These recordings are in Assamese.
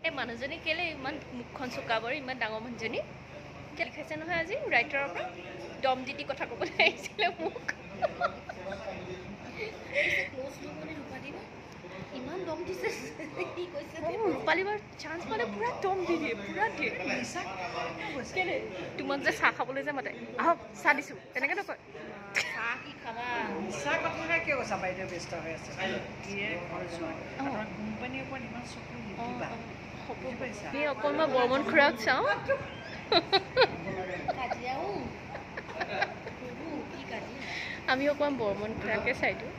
এই মানুহজনী কেলে ইমান মুখখন চুকাবৰ ইমান ডাঙৰ মানুহজনী কেলে খাইছে নহয় আজি ৰাইটাৰৰ পৰা দম দি কথা ক'বলৈ আহিছিলে মোক ইমান দম দিছে কি কৈছে ৰূপালীবাৰ চান্স পালে পুৰা দম দি দিয়ে পুৰা দিয়ে কেলে তোমাক যে চাহ খাবলৈ যে মাতে আহক চাহ দিছোঁ তেনেকৈ নকয় চাহ কি খাবা চাহ কথাকে কিয় কৈছা বাইদেউ ব্যস্ত হৈ আছে কোম্পানীৰ ওপৰত ইমান চকু নিদিবা অকণমান বৰ্মন খুৰাক চাওঁ আমি অকণমান বৰ্মন খুৰাকে চাই দিওঁ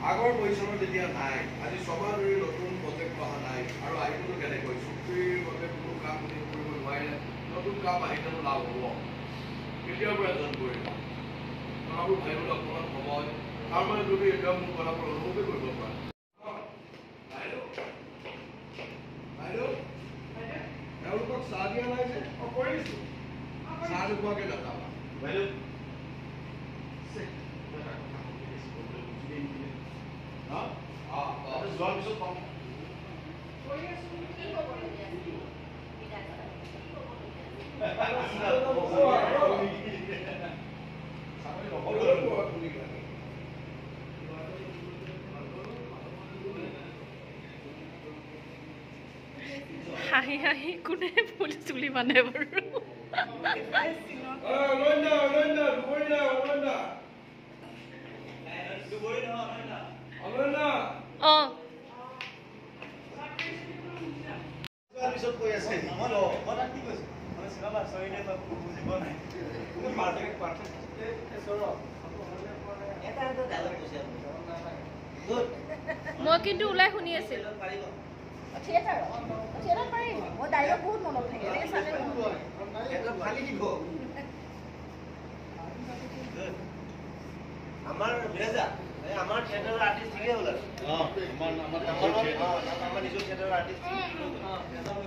আগৰ পইচাৰ যেতিয়া নাই আজি সমাজ ধৰি নতুন প্ৰজেক্ট অহা নাই আৰু আহিবলৈ কেনেকৈ চুক্তিৰ মতে কোনো কাম কৰিব নোৱাৰিলে নতুন কাম আহিলেও লাভ হ'ব কেতিয়াৰ পৰা এজন কৰিম কথাবোৰ ভাবিবলৈ অকণমান সময় তাৰ মানে যদি এতিয়া মোৰ কথাবোৰ অনুভৱেই কৰিব পাৰে তেওঁলোকক চাহ দিয়া নাই যে কৰিছোঁ চাহ নোপোৱাকৈ নাযাবা বাইদেউ যোৱাৰ পিছত পাম হাঁহি হাঁহি কোনে ফুল চুলি মানে বাৰু মই কিন্তু ওলাই শুনি আছিলো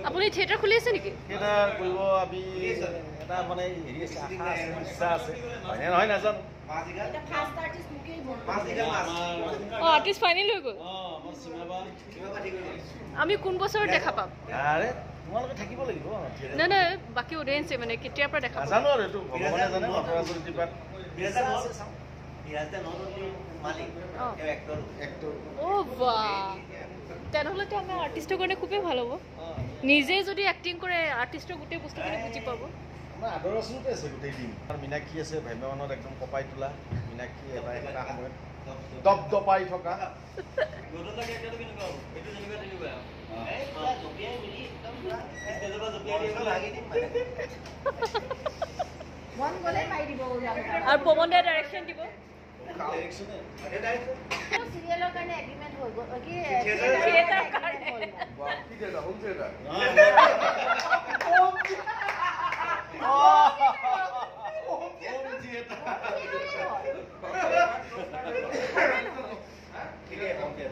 আপুনি থিয়েটাৰ খুলি আছে নেকি আৰ্টিষ্ট ফাইনেল হৈ গ'ল আমি কোন বছৰত দেখা পাম থাকিব লাগিব নাই নাই বাকী অডিয়েঞ্চে মানে কেতিয়াৰ পৰা দেখা জানো আৰু এইটো ভগৱানে জানে তেনেহ'লেতো আমাৰ আৰ্টিষ্টৰ কাৰণে খুবেই ভাল হ'ব নিজে যদি এক্টিং কৰে আৰ্টিষ্টৰ গোটেই বস্তুখিনি বুজি পাব আমাৰ আদৰ আচলতে আছে গোটেই দিন আৰু মীনাক্ষী আছে ভ্ৰাম্যমানত একদম কপাই তোলা মীনাক্ষী এটা সময়ত দপ দপাই থকা আৰু পৱন দাই ডাইৰেকশ্যন দিব চিৰিয়েলৰ কাৰণে এগ্ৰিমেণ্ট হৈ গ'ল কি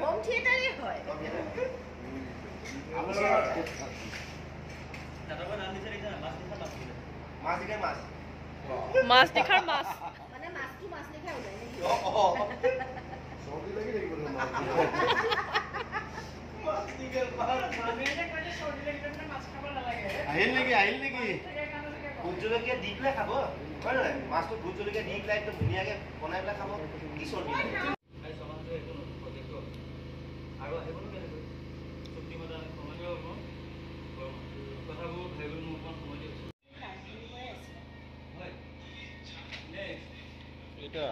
হোম থিয়েটাৰে হয় মাছ দেখাৰ মাছ মানে মাছটো মাছ দেখাই ওলাই নেকি আহিল নেকি ভোট জলকীয়া দি পেলাই খাব হয় নহয় মাছটো ভোট জলকীয়া দি পেলাই একদম ধুনীয়াকৈ বনাই পেলাই খাব কি চৰ্দি আৰু আহিবনো কেনেকৈ চুক্তিমতা সময় দিব কথাবোৰ ভাবিবলৈ মোক অকণমান সময় দিয়কচোন এটা